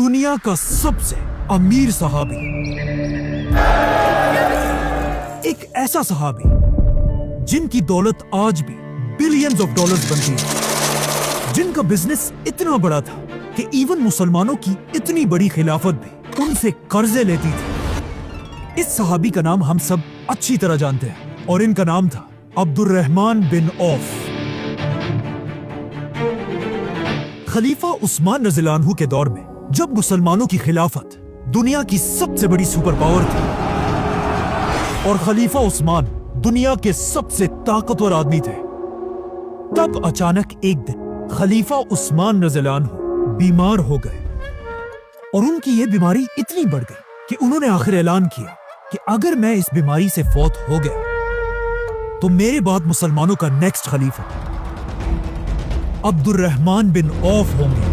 दुनिया का सबसे अमीर सहाबी, एक ऐसा सहाबी जिनकी दौलत आज भी बिलियंस ऑफ डॉलर्स बनती है, जिनका बिजनेस इतना बड़ा था कि इवन मुसलमानों की इतनी बड़ी खिलाफत भी उनसे कर्जे लेती थी। इस सहाबी का नाम हम सब अच्छी तरह जानते हैं और इनका नाम था अब्दुर्रहमान बिन औफ। खलीफा उस्मान रज़ियल्लाहु अन्हु के दौर में जब मुसलमानों की खिलाफत दुनिया की सबसे बड़ी सुपर पावर थी और खलीफा उस्मान दुनिया के सबसे ताकतवर आदमी थे, तब अचानक एक दिन खलीफा उस्मान रज़ियल्लाहु अन्हु बीमार हो गए और उनकी ये बीमारी इतनी बढ़ गई कि उन्होंने आखिर ऐलान किया कि अगर मैं इस बीमारी से फौत हो गया तो मेरे बाद मुसलमानों का नेक्स्ट खलीफा अब्दुर्रहमान बिन औफ होंगे।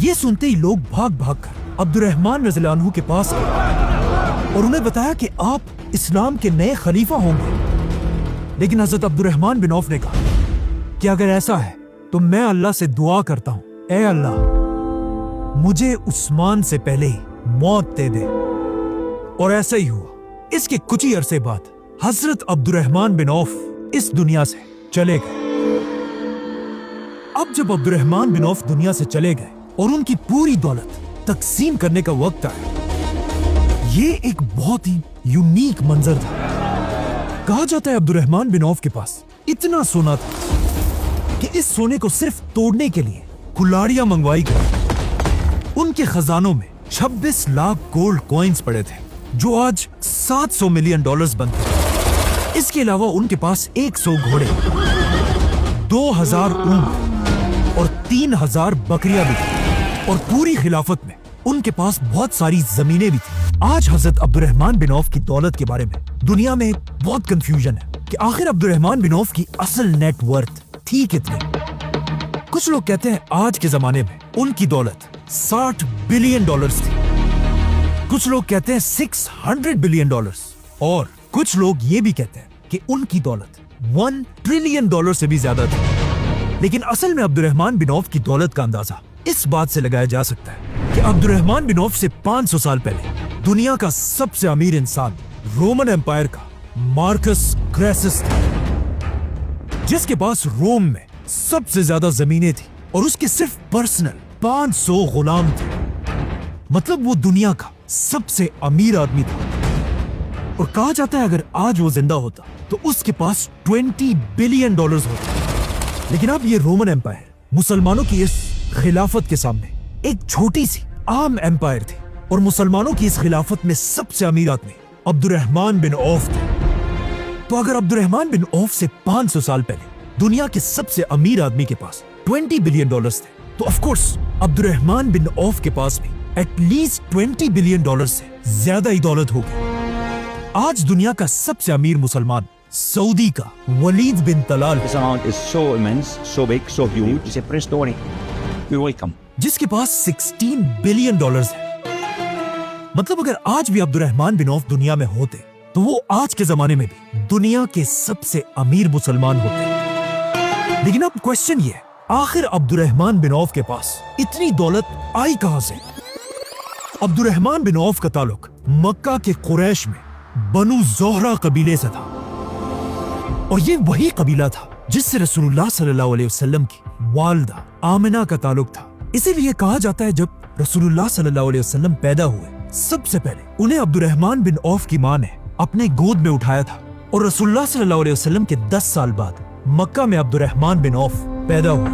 ये सुनते ही लोग भाग भाग कर अब्दुर्रहमान रज़ियल्लाहु अन्हु के पास गए और उन्हें बताया कि आप इस्लाम के नए खलीफा होंगे। लेकिन हजरत अब्दुर्रहमान बिन औफ ने कहा कि अगर ऐसा है तो मैं अल्लाह से दुआ करता हूं, ऐ अल्लाह मुझे उस्मान से पहले ही मौत दे दे। और ऐसा ही हुआ। इसके कुछ ही अरसे बाद हजरत अब्दुर्रहमान बिन औफ इस दुनिया से चले गए। अब जब अब्दुर्रहमान बिन औफ दुनिया से चले गए और उनकी पूरी दौलत तकसीम करने का वक्त आया, ये एक बहुत ही यूनिक मंजर था। कहा जाता है अब्दुर्रहमान बिन औफ के पास इतना सोना था कि इस सोने को सिर्फ तोड़ने के लिए कुल्हाड़ियां मंगवाई गई। उनके खजानों में 26 लाख गोल्ड कॉइन्स पड़े थे जो आज 700 मिलियन डॉलर्स बनते हैं। इसके अलावा उनके पास 100 घोड़े, 2000 ऊंट और 3000 बकरियां भी थी और पूरी खिलाफत में उनके पास बहुत सारी जमीनें भी थी। आज हजरत अब्दुर्रहमान बिन औफ की दौलत के बारे में दुनिया में बहुत कंफ्यूजन है कि आखिर अब्दुर्रहमान बिन औफ की असल नेट वर्थ थी कितनी। कुछ लोग कहते हैं आज के जमाने में उनकी दौलत 60 बिलियन डॉलर्स थी, कुछ लोग कहते हैं 600 बिलियन डॉलर्स और कुछ लोग ये भी कहते हैं कि उनकी दौलत 1 ट्रिलियन डॉलर से भी ज्यादा थी। लेकिन असल में अब्दुर्रहमान बिन औफ की दौलत का अंदाजा इस बात से लगाया जा सकता है कि अब्दुर्रहमान बिन औफ से 500 साल पहले दुनिया का सबसे अमीर इंसान रोमन एम्पायर का मार्कस क्रेसस था, जिसके पास रोम में सबसे ज्यादा जमीनें थी और उसके सिर्फ पर्सनल 500 गुलाम थे। मतलब वो दुनिया का सबसे अमीर आदमी था और कहा जाता है अगर आज वो जिंदा होता तो उसके पास 20 बिलियन डॉलर्स होते। लेकिन अब ये रोमन एम्पायर मुसलमानों की इस खिलाफत के सामने एक छोटी सी आम एम्पायर थी और मुसलमानों की इस खिलाफत में सबसे अमीर आदमी अब्दुर्रहमान बिन औफ थे। तो अगर अब्दुर्रहमान बिन औफ से 500 साल पहले दुनिया के सबसे अमीर आदमी के पास 20 बिलियन डॉलर्स थे तो ऑफ कोर्स अब्दुर्रहमान बिन औफ के पास भी एटलीस्ट 20 बिलियन डॉलर से ज्यादा ही दौलत होगी। आज दुनिया का सबसे अमीर मुसलमान सऊदी का वलीद बिन Talal, This amount is so immense, so big, so huge. It's a press story. You're welcome. जिसके पास 16 बिलियन डॉलर्स है। मतलब अगर आज भी अब्दुर्रहमान बिन औफ दुनिया में होते तो वो आज के जमाने में भी दुनिया के सबसे अमीर मुसलमान होते। लेकिन अब क्वेश्चन ये है, आखिर अब्दुर्रहमान बिन औफ के पास इतनी दौलत आई कहां से? अब्दुर्रहमान बिन औफ का ताल्लुक मक्का के कुरैश में बनु ज़ोहरा कबीले से था और ये वही कबीला था जिससे रसूलुल्लाह सल्लल्लाहु अलैहि वसल्लम की वालिदा आमिना का ताल्लुक था। इसीलिए कहा जाता है जब रसूलुल्लाह सल्लल्लाहु अलैहि वसल्लम पैदा हुए सबसे पहले उन्हें अब्दुर्रहमान बिन औफ की मां ने अपने गोद में उठाया था और रसूलुल्लाह सल्लल्लाहु अलैहि वसल्लम के 10 साल बाद मक्का में अब्दुर्रहमान बिन औफ पैदा हुए।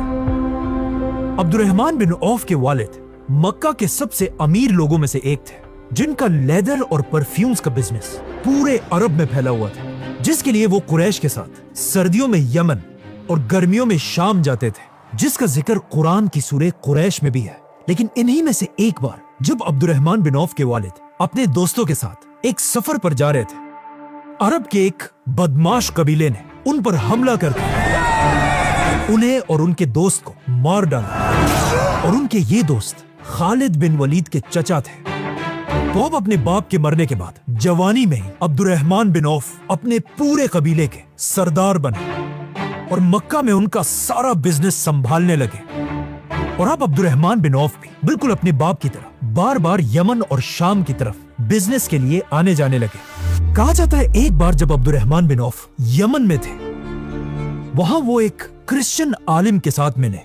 अब्दुर्रहमान बिन औफ के वालिद मक्का के सबसे अमीर लोगों में से एक थे जिनका लेदर और परफ्यूम्स का बिजनेस पूरे अरब में फैला हुआ था, जिसके लिए वो कुरैश के साथ सर्दियों में यमन और गर्मियों में शाम जाते थे, जिसका जिक्र कुरान की सूरह कुरैश में भी है। लेकिन इन्हीं में से एक बार जब अब्दुर्रहमान बिन औफ के वालिद अपने दोस्तों के साथ एक सफर पर जा रहे थे, अरब के एक बदमाश कबीले ने उन पर हमला करके उन्हें और उनके दोस्त को मार डाला और उनके ये दोस्त खालिद बिन वलीद के चचा थे। तो अब अपने बाप के मरने के बाद जवानी में ही अब्दुर्रहमान बिन औफ अपने पूरे कबीले के सरदार बने और मक्का में उनका सारा बिजनेस संभालने लगे। और अब अब्दुर्रहमान बिन औफ भी बिल्कुल अपने बाप की तरह बार बार यमन और शाम की तरफ बिजनेस के लिए आने जाने लगे। कहा जाता है एक बार जब अब्दुर्रहमान बिन औफ यमन में थे, वहां वो एक क्रिश्चियन आलिम के साथ मिले।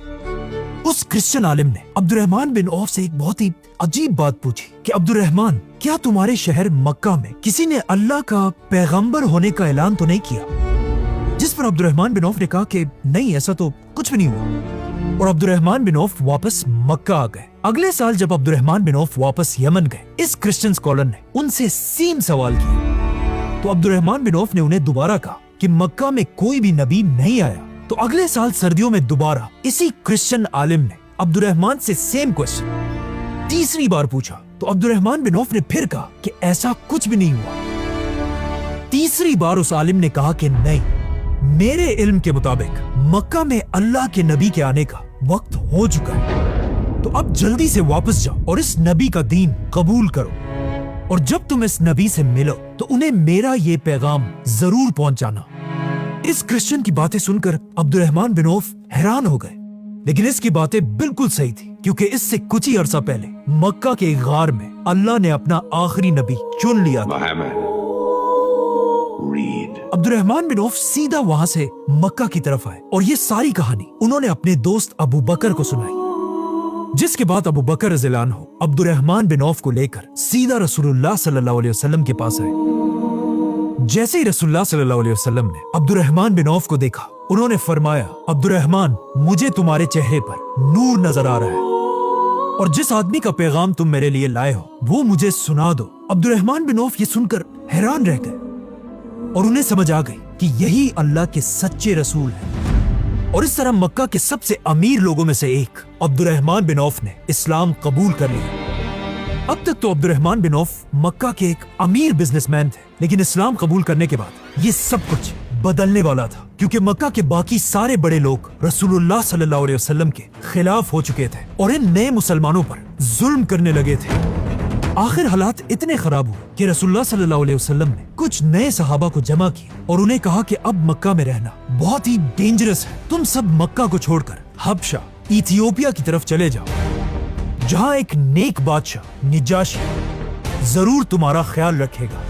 उस क्रिश्चियन आलिम ने अब्दुर्रहमान बिन औफ से एक बहुत ही अजीब बात पूछी कि अब्दुर्रहमान, क्या तुम्हारे शहर मक्का में किसी ने अल्लाह का पैगंबर होने का ऐलान तो नहीं किया? जिस पर अब्दुर्रहमान बिन औफ ने कहा कि नहीं, ऐसा तो कुछ भी नहीं हुआ। और अब्दुर्रहमान बिन औफ वापस मक्का आ गए। अगले साल जब अब्दुर्रहमान बिन औफ वापस यमन गए, इस क्रिश्चियन स्कॉलर ने उनसे सेम सवाल किया। तो अब्दुर्रहमान बिन औफ ने उन्हें दोबारा कहा कि मक्का में कोई भी नबी नहीं आया। तो अगले साल सर्दियों में दोबारा इसी क्रिश्चियन आलिम ने अब्दुर्रहमान से सेम क्वेश्चन तीसरी बार पूछा। तो अब्दुर्रहमान बिन औफ ने फिर कहा कि ऐसा कुछ भी नहीं हुआ। तीसरी बार उस आलिम ने कहा कि नहीं, मेरे इल्म के मुताबिक मक्का में अल्लाह के नबी के आने का वक्त हो चुका है, तो अब जल्दी से वापस जाओ और इस नबी का दीन कबूल करो। और जब तुम इस नबी से मिलो तो उन्हें मेरा ये पैगाम जरूर पहुंचाना। इस क्रिश्चियन की बातें सुनकर अब्दुर्रहमान बिन औफ हैरान हो गए, लेकिन इसकी बातें बिल्कुल सही थी, क्योंकि इससे कुछ ही अरसा पहले मक्का के गार में अल्लाह ने अपना आखिरी नबी चुन लिया था। अब्दुर्रहमान बिन औफ सीधा वहां से मक्का की तरफ आए और ये सारी कहानी उन्होंने अपने दोस्त अबू बकर को सुनाई, जिसके बाद अबू बकर रज़ियल्लाहु अन्हु अब्दुर्रहमान बिन औफ को लेकर सीधा रसूलुल्लाह सल्लल्लाहु अलैहि वसल्लम के पास आए। जैसे ही रसूलुल्लाह सल्लल्लाहु अलैहि वसल्लम ने अब्दुर्रहमान बिन औफ को देखा, उन्होंने फरमाया, अब्दुर्रहमान, मुझे तुम्हारे चेहरे पर नूर नजर आ रहा है और जिस आदमी का पैगाम तुम मेरे लिए लाए हो वो मुझे सुना दो। अब्दुर्रहमान बिन औफ ये सुनकर हैरान रह गए और उन्हें समझ आ गई कि यही अल्लाह के सच्चे रसूल हैं। और इस तरह मक्का के सबसे अमीर लोगों में से एक अब्दुर्रहमान बिन औफ ने इस्लाम कबूल कर लिया। अब तक तो अब्दुर्रहमान बिन औफ मक्का के एक अमीर बिजनेसमैन थे, लेकिन इस्लाम कबूल करने के बाद ये सब कुछ बदलने वाला था, क्योंकि मक्का के बाकी सारे बड़े लोग रसूलुल्लाह सल्लल्लाहु अलैहि वसल्लम के खिलाफ हो चुके थे और इन नए मुसलमानों पर जुल्म करने लगे थे। आखिर हालात इतने खराब हुए कि रसूलुल्लाह सल्लल्लाहु अलैहि वसल्लम ने कुछ नए सहाबा को जमा किया और उन्हें कहा कि अब मक्का में रहना बहुत ही डेंजरस है, तुम सब मक्का को छोड़कर हबशा, इथियोपिया की तरफ चले जाओ, जहां एक नेक बादशाह निजाशी जरूर तुम्हारा ख्याल रखेगा।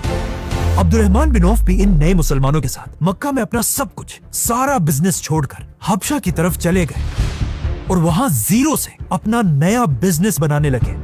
अब्दुर्रहमान बिन औफ भी इन नए मुसलमानों के साथ मक्का में अपना सब कुछ, सारा बिजनेस छोड़कर हबशा की तरफ चले गए और वहां जीरो से अपना नया बिजनेस बनाने लगे।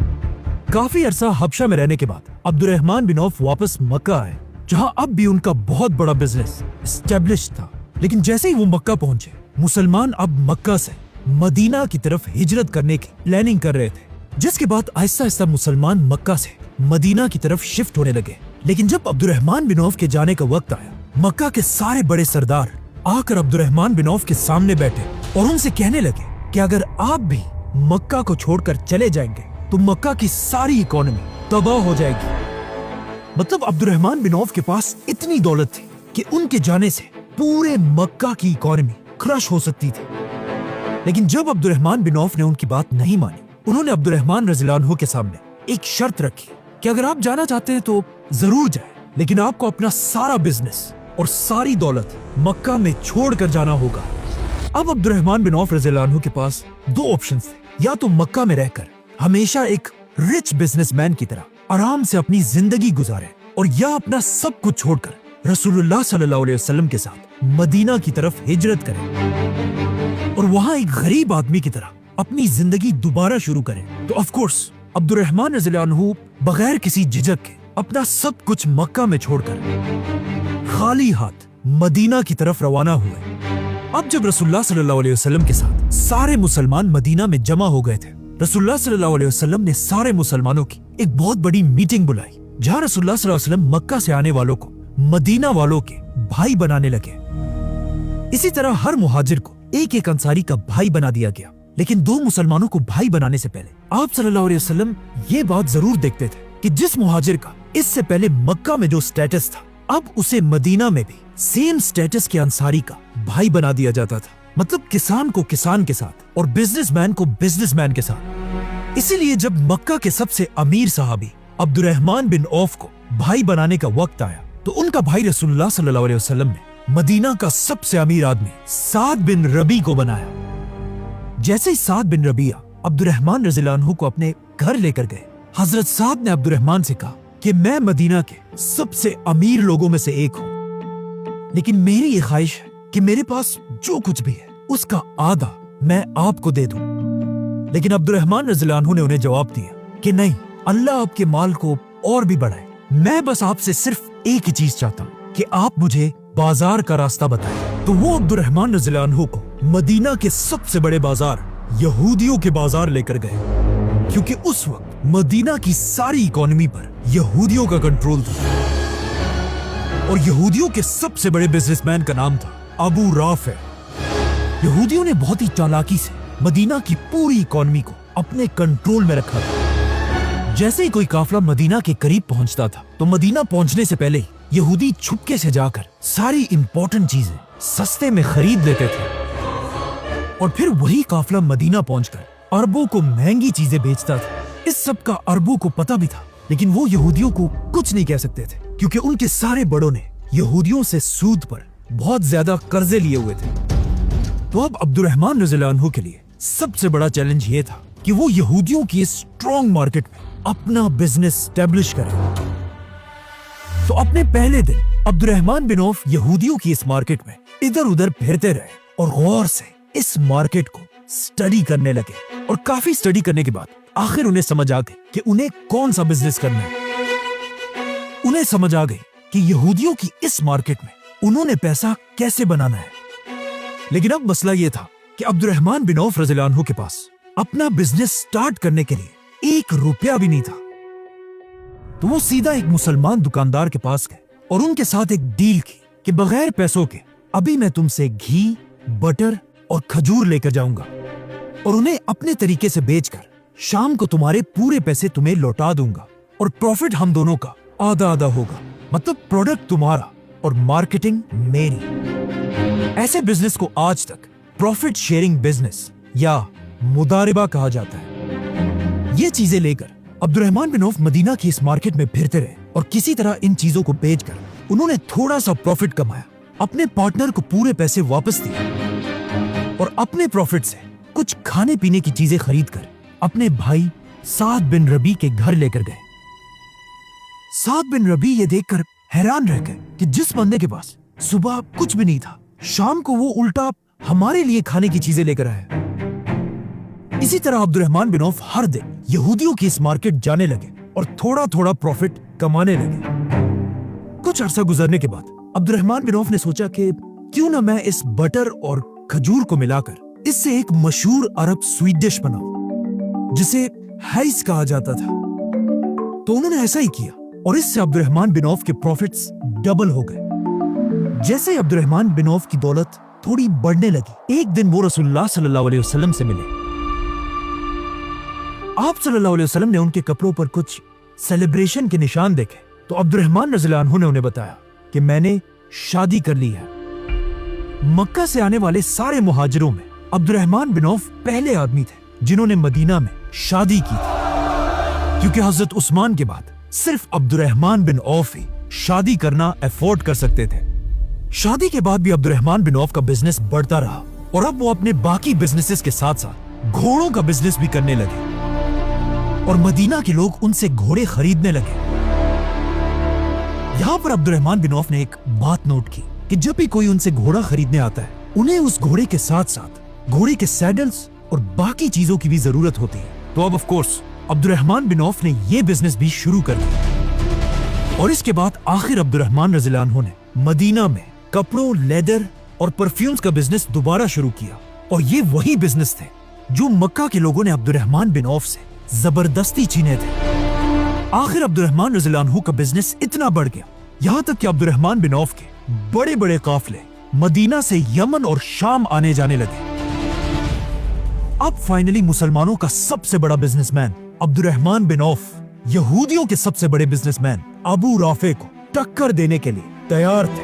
काफी अरसा हबशा में रहने के बाद अब्दुर्रहमान बिन औफ वापस मक्का आए, जहां अब भी उनका बहुत बड़ा बिजनेस एस्टेब्लिश था। लेकिन जैसे ही वो मक्का पहुंचे, मुसलमान अब मक्का से मदीना की तरफ हिजरत करने की प्लानिंग कर रहे थे, जिसके बाद आहिस्ता आहिस्ता मुसलमान मक्का से मदीना की तरफ शिफ्ट होने लगे। लेकिन जब अब्दुर्रहमान बिन औफ के जाने का वक्त आया, मक्का के सारे बड़े सरदार आकर अब्दुर्रहमान बिन औफ के सामने बैठे और उनसे कहने लगे कि अगर आप भी मक्का को छोड़कर चले जाएंगे तो मक्का की सारी इकोनॉमी तबाह हो जाएगी। मतलब अब्दुर्रहमान बिन औफ के पास इतनी दौलत थी कि उनके जाने से पूरे मक्का की इकोनॉमी क्रश हो सकती थी। लेकिन जब अब्दुर्रहमान बिन औफ ने उनकी बात नहीं मानी, उन्होंने अब्दुर्रहमान रज़ियल्लाहु अन्हु के सामने एक शर्त रखी कि अगर आप जाना चाहते हैं तो जरूर जाएं, लेकिन आपको अपना सारा बिजनेस और सारी दौलत मक्का में छोड़ कर जाना होगा। अब अब्दुर्रहमान बिन औफ रज़ियल्लाहु अन्हु के पास दो ऑप्शंस थे, या तो मक्का में रहकर हमेशा एक रिच बिजनेसमैन की तरह आराम से अपनी जिंदगी गुजारे, और या अपना सब कुछ छोड़कर रसूलुल्लाह सल्लल्लाहु अलैहि वसल्लम के साथ मदीना की तरफ हिजरत करें और वहां एक गरीब आदमी की तरह अपनी जिंदगी दोबारा शुरू करें। तो ऑफ कोर्स अब्दुर्रहमान रज़ियल्लाहु अन्हु बगैर किसी झिझक के अपना सब कुछ मक्का में छोड़कर खाली हाथ मदीना की तरफ रवाना हुए। अब जब रसूलुल्लाह सल्लल्लाहु अलैहि वसल्लम के साथ सारे मुसलमान मदीना में जमा हो गए थे, रसूलुल्लाह सल्लल्लाहु अलैहि वसल्लम ने सारे मुसलमानों की एक बहुत बड़ी मीटिंग बुलाई, जहां रसूलुल्लाह सल्लल्लाहु अलैहि वसल्लम मक्का से आने वालों को मदीना वालों के भाई बनाने लगे। इसी तरह हर मुहाजिर को एक एक अंसारी का भाई बना दिया गया। लेकिन दो मुसलमानों को भाई बनाने से पहले आप सल्लल्लाहु अलैहि वसल्लम ये बात जरूर देखते थे कि जिस मुहाजिर का इससे पहले मक्का में जो स्टेटस था, अब उसे मदीना में भी सेम स्टेटस के अंसारी का भाई बना दिया जाता था। मतलब किसान को किसान के साथ और बिजनेसमैन को बिजनेसमैन के साथ। इसीलिए जब मक्का के सबसे अमीर सहाबी अब्दुर्रहमान बिन औफ को भाई बनाने का वक्त आया, तो उनका भाई रसूलुल्लाह सल्लल्लाहु अलैहि वसल्लम ने मदीना का सबसे अमीर आदमी साद बिन रबी को बनाया। जैसे ही साद बिन रबिया عبد الرحمن رضی اللہ عنہ کو اپنے گھر لے کر گئے۔ حضرت سعد نے عبد الرحمن سے کہا کہ میں مدینہ کے سب سے امیر لوگوں میں سے ایک ہوں، لیکن میری یہ خواہش ہے کہ میرے پاس جو کچھ بھی ہے اس کا آدھا میں آپ کو دے دوں۔ لیکن عبد الرحمن رضی اللہ عنہ نے انہیں جواب دیا کہ نہیں، اللہ آپ کے مال کو اور بھی بڑھائے، میں بس آپ سے صرف ایک ہی چیز چاہتا ہوں کہ آپ مجھے بازار کا راستہ بتائیں۔ تو وہ عبد الرحمن رضی اللہ عنہ کو مدینہ کے سب سے بڑے بازار یہودیوں کے بازار لے کر گئے، کیونکہ اس وقت مدینہ کی ساری اکانومی پر یہودیوں کا کنٹرول تھا، اور یہودیوں کے سب سے بڑے بزنس مین کا نام تھا ابو رافع۔ یہودیوں نے بہت ہی چالاکی سے مدینہ کی پوری اکانومی کو اپنے کنٹرول میں رکھا تھا۔ جیسے ہی کوئی قافلہ مدینہ کے قریب پہنچتا تھا تو مدینہ پہنچنے سے پہلے یہودی چھپکے سے جا کر ساری امپورٹنٹ چیزیں سستے میں خرید لیتے تھے، اور پھر وہی قافلہ مدینہ پہنچ کر عربوں کو مہنگی چیزیں بیچتا تھا۔ اس سب کا عربوں کو پتہ بھی تھا، لیکن وہ یہودیوں کو کچھ نہیں کہہ سکتے تھے، کیونکہ ان کے سارے بڑوں نے یہودیوں سے سود پر بہت زیادہ قرضے لیے ہوئے تھے۔ تو اب عبد الرحمن رضی اللہ عنہ کے لیے سب سے بڑا چیلنج یہ تھا کہ وہ یہودیوں کی اس اسٹرانگ مارکیٹ میں اپنا بزنس اسٹیبلش کرے۔ تو اپنے پہلے دن عبد الرحمن بن عوف یہودیوں کی اس مارکیٹ میں ادھر ادھر پھرتے رہے اور غور سے اس مارکیٹ کو اسٹڈی کرنے لگے، اور کافی اسٹڈی کرنے کے بعد آخر انہیں سمجھ آ گئی کہ انہیں کون سا بزنس کرنا ہے۔ انہیں سمجھ آ گئی کہ یہودیوں کی اس مارکیٹ میں انہوں نے پیسہ کیسے بنانا ہے۔ لیکن اب مسئلہ یہ تھا کہ عبد الرحمن بن عوف رضی اللہ عنہ کے پاس اپنا بزنس سٹارٹ کرنے کے لیے 1 روپیہ بھی نہیں تھا۔ تو وہ سیدھا ایک مسلمان دکاندار کے پاس گئے اور ان کے ساتھ ایک ڈیل کی کہ بغیر پیسوں کے ابھی میں تم سے گھی، بٹر اور کھجور لے کر جاؤں گا، اور انہیں اپنے طریقے سے بیچ کر شام کو تمہارے پورے پیسے تمہیں لوٹا دوں گا، اور پروفٹ ہم دونوں کا آدھا آدھا ہوگا، مطلب پروڈکٹ تمہارا اور مارکیٹنگ میری۔ ایسے بزنس کو آج تک پروفٹ شیئرنگ بزنس یا مضاربہ کہا جاتا ہے۔ یہ چیزیں لے کر عبد الرحمن بن عوف مدینہ کی اس مارکیٹ میں پھرتے رہے، اور کسی طرح ان چیزوں کو بیچ کر انہوں نے تھوڑا سا پروفٹ کمایا، اپنے پارٹنر کو پورے پیسے واپس دیے، اور اپنے پروفٹ سے کچھ کھانے پینے کی چیزیں خرید کر اپنے بھائی سعد بن ربیع کے گھر لے کر گئے۔ سعد بن ربیع یہ دیکھ کر حیران رہ گئے کہ جس بندے کے پاس صبح کچھ بھی نہیں تھا، شام کو وہ الٹا ہمارے لیے کھانے کی چیزیں لے کر آئے۔ اسی طرح عبد الرحمن بن عوف ہر دن یہودیوں کی اس مارکیٹ جانے لگے اور تھوڑا تھوڑا پروفٹ کمانے لگے۔ کچھ عرصہ گزرنے کے بعد عبد الرحمن بن عوف نے سوچا کہ کیوں نہ میں اس بٹر اور کھجور کو ملا کر اس سے ایک مشہور عرب سویٹ ڈش بناؤں جسے ہائس کہا جاتا تھا۔ تو انہوں نے ایسا ہی کیا، اور اس سے عبد الرحمن بن عوف کے پروفٹس ڈبل ہو گئے۔ جیسے عبد الرحمن بن عوف کی دولت تھوڑی بڑھنے لگی، ایک دن وہ رسول اللہ صلی اللہ علیہ وسلم سے ملے۔ آپ صلی اللہ علیہ وسلم نے ان کے کپڑوں پر کچھ سیلیبریشن کے نشان دیکھے، تو عبد الرحمن رضی اللہ عنہ نے انہیں بتایا کہ میں نے شادی کر لی ہے۔ مکہ سے آنے والے سارے مہاجروں میں عبد الرحمن بن عوف پہلے آدمی تھے جنہوں نے مدینہ میں شادی کی تھی، کیونکہ حضرت عثمان کے بعد صرف عبد الرحمن بن عوف ہی شادی کرنا افورڈ کر سکتے تھے۔ شادی کے بعد بھی عبد الرحمن بن عوف کا بزنس بڑھتا رہا، اور اب وہ اپنے باقی بزنسز کے ساتھ ساتھ گھوڑوں کا بزنس بھی کرنے لگے، اور مدینہ کے لوگ ان سے گھوڑے خریدنے لگے۔ یہاں پر عبد الرحمن بن عوف نے ایک بات نوٹ کی کہ جب بھی کوئی ان سے گھوڑا خریدنے آتا ہے، انہیں اس گھوڑے کے ساتھ ساتھ گھوڑے کے سیڈلز اور باقی چیزوں کی بھی ضرورت ہوتی ہے۔ تو اب آف کورس عبد الرحمن بن عوف نے یہ بزنس بھی شروع کر دیا، اور اس کے بعد آخر عبد الرحمن رضی اللہ عنہ نے مدینہ میں کپڑوں، لیدر اور پرفیومز کا بزنس دوبارہ شروع کیا، اور یہ وہی بزنس تھے جو مکہ کے لوگوں نے عبد الرحمن بن عوف سے زبردستی چھینے تھے۔ آخر عبد الرحمن رضی اللہ عنہ کا بزنس اتنا بڑھ گیا، یہاں تک کہ عبد الرحمن بن عوف کے بڑے بڑے قافلے مدینہ سے یمن اور شام آنے جانے لگے۔ اب فائنلی مسلمانوں کا سب سے بڑا بزنس مین عبد الرحمن بن عوف یہودیوں کے سب سے بڑے بزنس مین ابو رافع کو ٹکر دینے کے لیے تیار تھے۔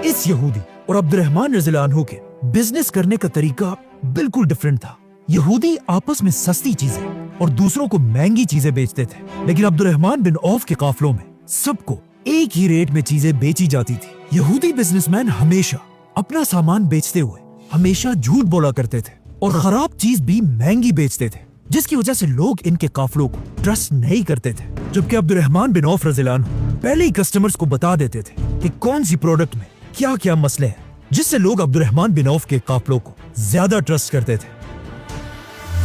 اس یہودی اور عبد الرحمن رضی اللہ عنہ کے بزنس کرنے کا طریقہ بالکل ڈیفرنٹ تھا۔ یہودی آپس میں سستی چیزیں اور دوسروں کو مہنگی چیزیں بیچتے تھے، لیکن عبد الرحمن بن عوف کے قافلوں میں سب کو ایک ہی ریٹ میں چیزیں بیچی جاتی تھی۔ یہودی بزنس مین ہمیشہ اپنا سامان بیچتے ہوئے ہمیشہ جھوٹ بولا کرتے تھے، और खराब चीज भी महंगी बेचते थे, जिसकी वजह से लोग इनके काफिलों को ट्रस्ट नहीं करते थे। जबकि अब्दुर्रहमान बिन औफ रज़ियल्लाहु अन्हु पहले ही कस्टमर्स को बता देते थे कि कौन सी प्रोडक्ट में क्या क्या मसले हैं, जिससे लोग अब्दुर्रहमान बिन औफ के काफिलों को ज्यादा ट्रस्ट करते थे।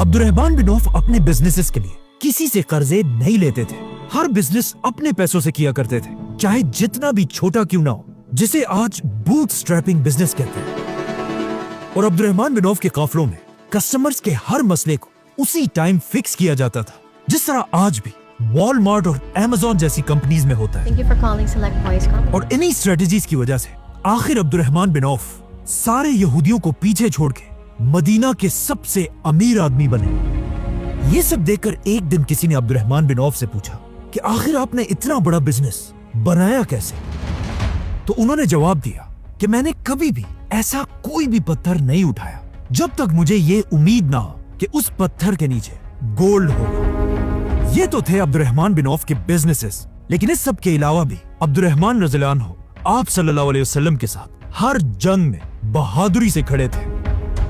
अब्दुर्रहमान बिन औफ अपने बिजनेसेस के लिए किसी से कर्जे नहीं लेते थे। हर बिजनेस अपने पैसों से किया करते थे, चाहे जितना भी छोटा क्यों ना हो, जिसे आज बूट स्ट्रैपिंग बिजनेस कहते हैं। और अब्दुर्रहमान बिन औफ के काफिलों में कस्टमर्स के हर मसले को उसी टाइम फिक्स किया जाता था, जिस तरह आज भी वॉलमार्ट और अमेज़न जैसी कंपनीज में होता है। Thank you for calling Select Voice Call. और इन्हीं स्ट्रेटजीज की वजह से आखिर अब्दुर्रहमान बिन औफ सारे यहूदियों को पीछे छोड़ के मदीना के सबसे अमीर आदमी बने। ये सब देखकर एक दिन किसी ने अब्दुर्रहमान बिन औफ से पूछा कि आखिर आपने इतना बड़ा बिजनेस बनाया कैसे? तो उन्होंने जवाब दिया कि मैंने कभी भी ऐसा कोई भी पत्थर नहीं उठाया जब तक मुझे ये उम्मीद ना हो कि उस पत्थर के नीचे गोल्ड होगा। ये तो थे अब्दुर्रहमान बिन औफ के बिजनेसेस, लेकिन इस सब के अलावा भी अब्दुर्रहमान रज़ियल्लाहु अन्हु आप सल्लल्लाहु अलैहि वसल्लम के साथ हर जंग में बहादुरी से खड़े थे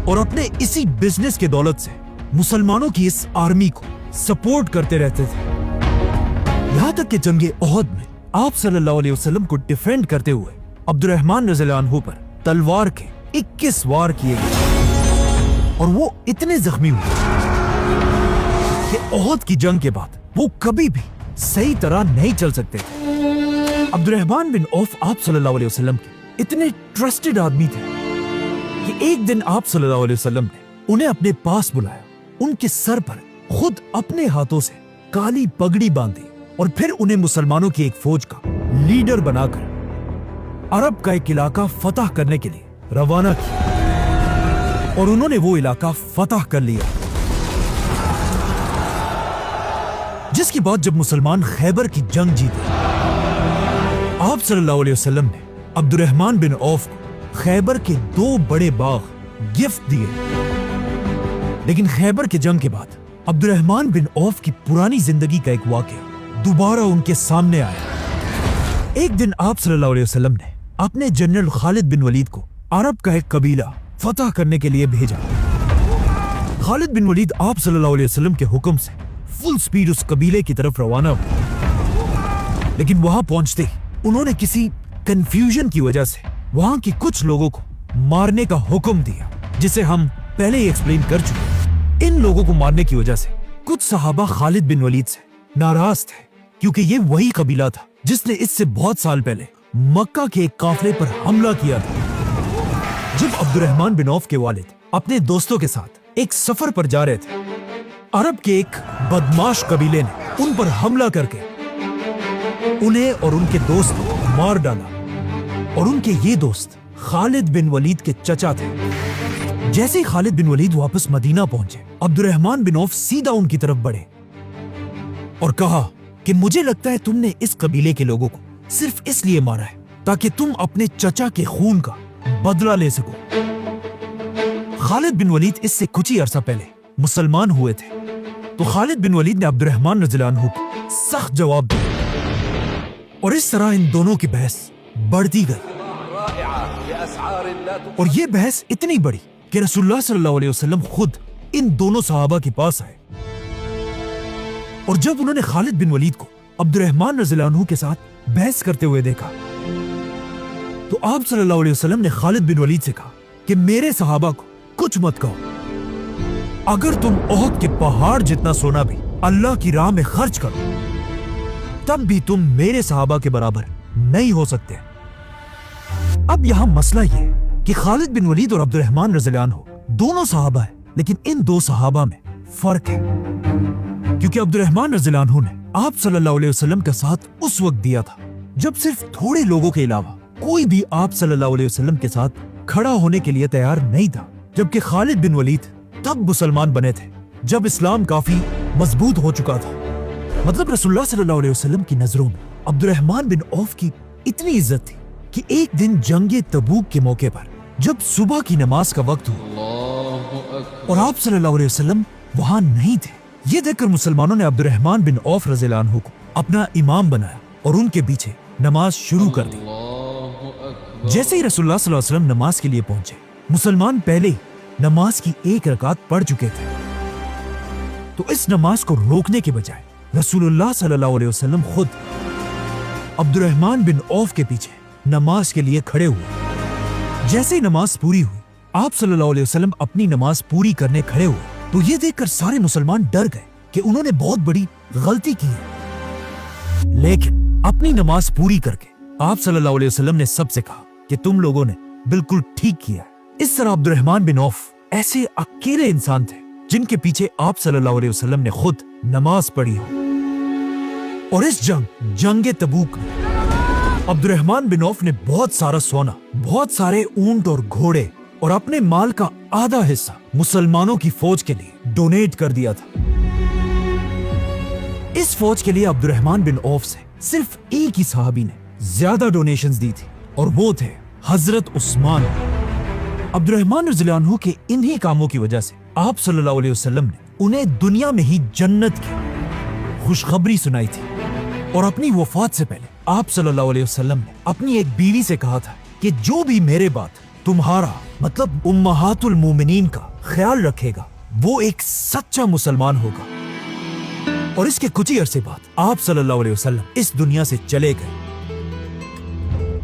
और अपने इसी बिजनेस के दौलत से मुसलमानों की इस आर्मी को सपोर्ट करते रहते थे। यहाँ तक कि जंगे ओहद में आप सल्लल्लाहु अलैहि वसल्लम को डिफेंड करते हुए अब्दुर्रहमान रज़ियल्लाहु अन्हु पर तलवार के 21 वार किए गए और वो इतने जख्मी हुए कि ओहद की जंग के बाद वो कभी भी सही तरह नहीं चल सकते थे। अब्दुर्रहमान बिन औफ आप सल्लल्लाहु अलैहि वसल्लम के इतने ट्रस्टेड आदमी थे कि एक दिन आप सल्लल्लाहु अलैहि वसल्लम ने उन्हें अपने पास बुलाया, उनके सर पर खुद अपने हाथों से काली पगड़ी बांधी और फिर उन्हें मुसलमानों की एक फौज का लीडर बनाकर अरब का एक इलाका फतह करने के लिए रवाना किया और उन्होंने वो इलाका फतह कर लिया। जिसके बाद जब मुसलमान खैबर की जंग जीते, आप सल्लल्लाहु अलैहि वसल्लम ने अब्दुर्रहमान बिन औफ को खैबर के 2 बड़े बाग गिफ्ट दिए। लेकिन खैबर के जंग के बाद अब्दुर्रहमान बिन औफ की पुरानी जिंदगी का एक वाकया दोबारा उनके सामने आया। एक दिन आप सल्लल्लाहु अलैहि वसल्लम ने अपने जनरल खालिद बिन वलीद को अरब का एक कबीला फतह करने के लिए भेजा। खालिद बिन वलीद आप सल्लल्लाहु अलैहि वसल्लम के हुक्म से फुल स्पीड उस कबीले की तरफ रवाना हुए, लेकिन वहां पहुंचते ही उन्होंने किसी कंफ्यूजन की वजह से वहां के कुछ लोगों को मारने का हुक्म दिया, जिसे हम पहले ही एक्सप्लेन कर चुके। इन लोगों को मारने की वजह से कुछ सहाबा खालिद बिन वलीद से नाराज थे, क्योंकि ये वही कबीला था जिसने इससे बहुत साल पहले मक्का के एक काफिले पर हमला किया था। जब अब्दुर्रहमान बिन औफ के वालिद अपने दोस्तों के साथ एक सफर पर जा रहे थे, अरब के एक बदमाश कबीले ने उन पर हमला करके उन्हें और उनके दोस्त को मार डाला और उनके ये दोस्त खालिद बिन वलीद के चचा थे। जैसे ही खालिद बिन वलीद वापस मदीना पहुंचे, अब्दुर्रहमान बिन औफ सीधा उनकी तरफ बढ़े और कहा कि मुझे लगता है तुमने इस कबीले के लोगों को सिर्फ इसलिए मारा है ताकि तुम अपने चचा के खून का बदला ले सको। खालिद बिन वलीद इससे कुछ ही अरसा पहले मुसलमान हुए थे, तो खालिद बिन वलीद ने अब्दुर्रहमान रज़ियल्लाहु अन्हु को सख्त जवाब दिया और इस तरह इन दोनों की बहस बढ़ती गई। और ये बहस इतनी बड़ी कि रसूलुल्लाह सल्लल्लाहु अलैहि वसल्लम खुद इन दोनों सहाबा के पास आए और जब उन्होंने खालिद बिन वलीद को अब्दुर्रहमान रज़ियल्लाहु अन्हु के साथ बहस करते हुए देखा, तो आप सल्लल्लाहु अलैहि वसल्लम ने खालिद बिन वलीद से कहा कि मेरे सहाबा को कुछ मत कहो। अगर तुम ओहद के पहाड़ जितना सोना भी अल्लाह की राह में खर्च करो, तब भी तुम मेरे सहाबा के बराबर नहीं हो सकते। अब यहाँ मसला ये कि खालिद बिन वलीद और अब्दुर्रहमान रज़ियल्लाहु अन्हु दोनों सहाबा है, लेकिन इन दो सहाबा में फर्क है, क्योंकि अब्दुर्रहमान रज़ियल्लाहु अन्हु ने आप सल्लल्लाहु अलैहि वसल्लम का साथ उस वक्त दिया था जब सिर्फ थोड़े लोगों के अलावा कोई भी आप सल्लल्लाहु अलैहि वसल्लम के साथ खड़ा होने के लिए तैयार नहीं था। जबकि खालिद बिन वलीद तब मुसलमान बने थे जब इस्लाम काफी मजबूत हो चुका था। मतलब रसूलुल्लाह सल्लल्लाहु अलैहि वसल्लम की नजरों में अब्दुर्रहमान बिन औफ की इतनी इज्जत थी कि एक दिन जंगे तबूक के मौके पर जब सुबह की नमाज का वक्त हुआ और आप सल्लल्लाहु अलैहि वसल्लम वहां नहीं थे, ये देखकर मुसलमानों ने अब्दुर्रहमान बिन औफ रज़ियल्लाहु अन्हु को अपना इमाम बनाया और उनके पीछे नमाज शुरू कर दी। जैसे ही रसूलुल्लाह सल्लल्लाहु अलैहि वसल्लम नमाज के लिए पहुंचे, मुसलमान पहले ही नमाज की एक रकात पढ़ चुके थे। तो इस नमाज को रोकने के बजाय रसूलुल्लाह सल्लल्लाहु अलैहि वसल्लम खुद अब्दुर्रहमान बिन औफ के पीछे नमाज के लिए खड़े हुए। जैसे ही नमाज पूरी हुई, आप सल्लल्लाहु अलैहि वसल्लम अपनी नमाज पूरी करने खड़े हुए तो ये देखकर सारे मुसलमान डर गए कि उन्होंने बहुत बड़ी गलती की है। लेकिन अपनी नमाज पूरी करके आप सल्लल्लाहु अलैहि वसल्लम ने सबसे कहा कि तुम लोगों ने बिल्कुल ठीक किया है। इस तरह अब्दुर्रहमान बिन औफ ऐसे अकेले इंसान थे जिनके पीछे आप सल्लल्लाहु अलैहि वसल्लम ने खुद नमाज पढ़ी हो। और इस जंग तबूक में अब्दुर्रहमान बिन औफ ने बहुत सारा सोना, बहुत सारे ऊंट और घोड़े और अपने माल का आधा हिस्सा मुसलमानों की फौज के लिए डोनेट कर दिया था। इस फौज के लिए अब्दुर्रहमान बिन औफ से सिर्फ एक ही सहाबी ने ज्यादा डोनेशंस दी थी और वो थे हजरत उस्मान। अब्दुर्रहमान रज़ियल्लाहु अन्हु के इन्हीं कामों की वजह से आप सल्लल्लाहु अलैहि वसल्लम ने उन्हें दुनिया में ही जन्नत की खुशखबरी सुनाई थी। और अपनी वफात से पहले आप सल्लल्लाहु अलैहि वसल्लम ने अपनी एक बीवी से कहा था कि जो भी मेरे बाद तुम्हारा मतलब उम्महातुल मोमिनीन का ख्याल रखेगा वो एक सच्चा मुसलमान होगा। और इसके कुछ ही अरसे बाद आप सल्लल्लाहु अलैहि वसल्लम इस दुनिया से चले गए।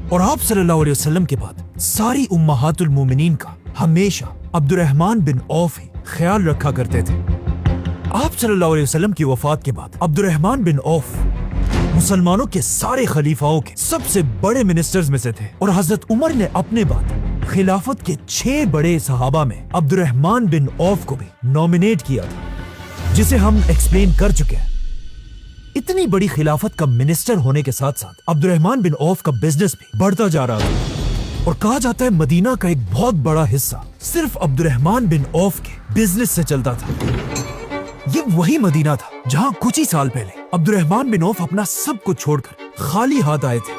और आप सल्लल्लाहु अलैहि वसल्लम के बाद सारी उम्महातुल मोमिनीन का हमेशा अब्दुर्रहमान बिन औफ ही ख्याल रखा करते थे। आप सल्लल्लाहु अलैहि वसल्लम की वफात के बाद अब्दुर्रहमान बिन औफ मुसलमानों के सारे खलीफाओं के सबसे बड़े मिनिस्टर्स में से थे। और हजरत उमर ने अपने बाद खिलाफत के 6 बड़े सहाबा में अब्दुर्रहमान बिन औफ को भी नॉमिनेट किया था, जिसे हम एक्सप्लेन कर चुके हैं। इतनी बड़ी खिलाफत का मिनिस्टर होने के साथ साथ अब्दुर्रहमान बिन औफ का बिजनेस भी बढ़ता जा रहा था। और कहा जाता है मदीना का एक बहुत बड़ा हिस्सा सिर्फ अब्दुर्रहमान बिन औफ के बिजनेस से चलता था। ये वही मदीना था जहां कुछ ही साल पहले अब्दुर्रहमान बिन औफ अपना सब कुछ छोड़कर खाली हाथ आए थे।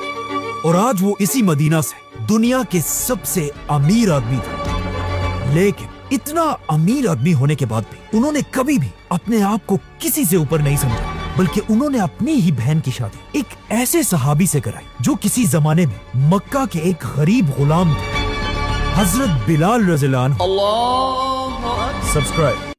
और आज वो इसी मदीना से दुनिया के सबसे अमीर आदमी थे। लेकिन इतना अमीर आदमी होने के बाद भी उन्होंने कभी भी अपने आप को किसी से ऊपर नहीं समझा, बल्कि उन्होंने अपनी ही बहन की शादी एक ऐसे सहाबी से कराई जो किसी जमाने में मक्का के एक गरीब गुलाम थे, हजरत बिलाल रज़ियल्लाहु अन्हु। सब्सक्राइब।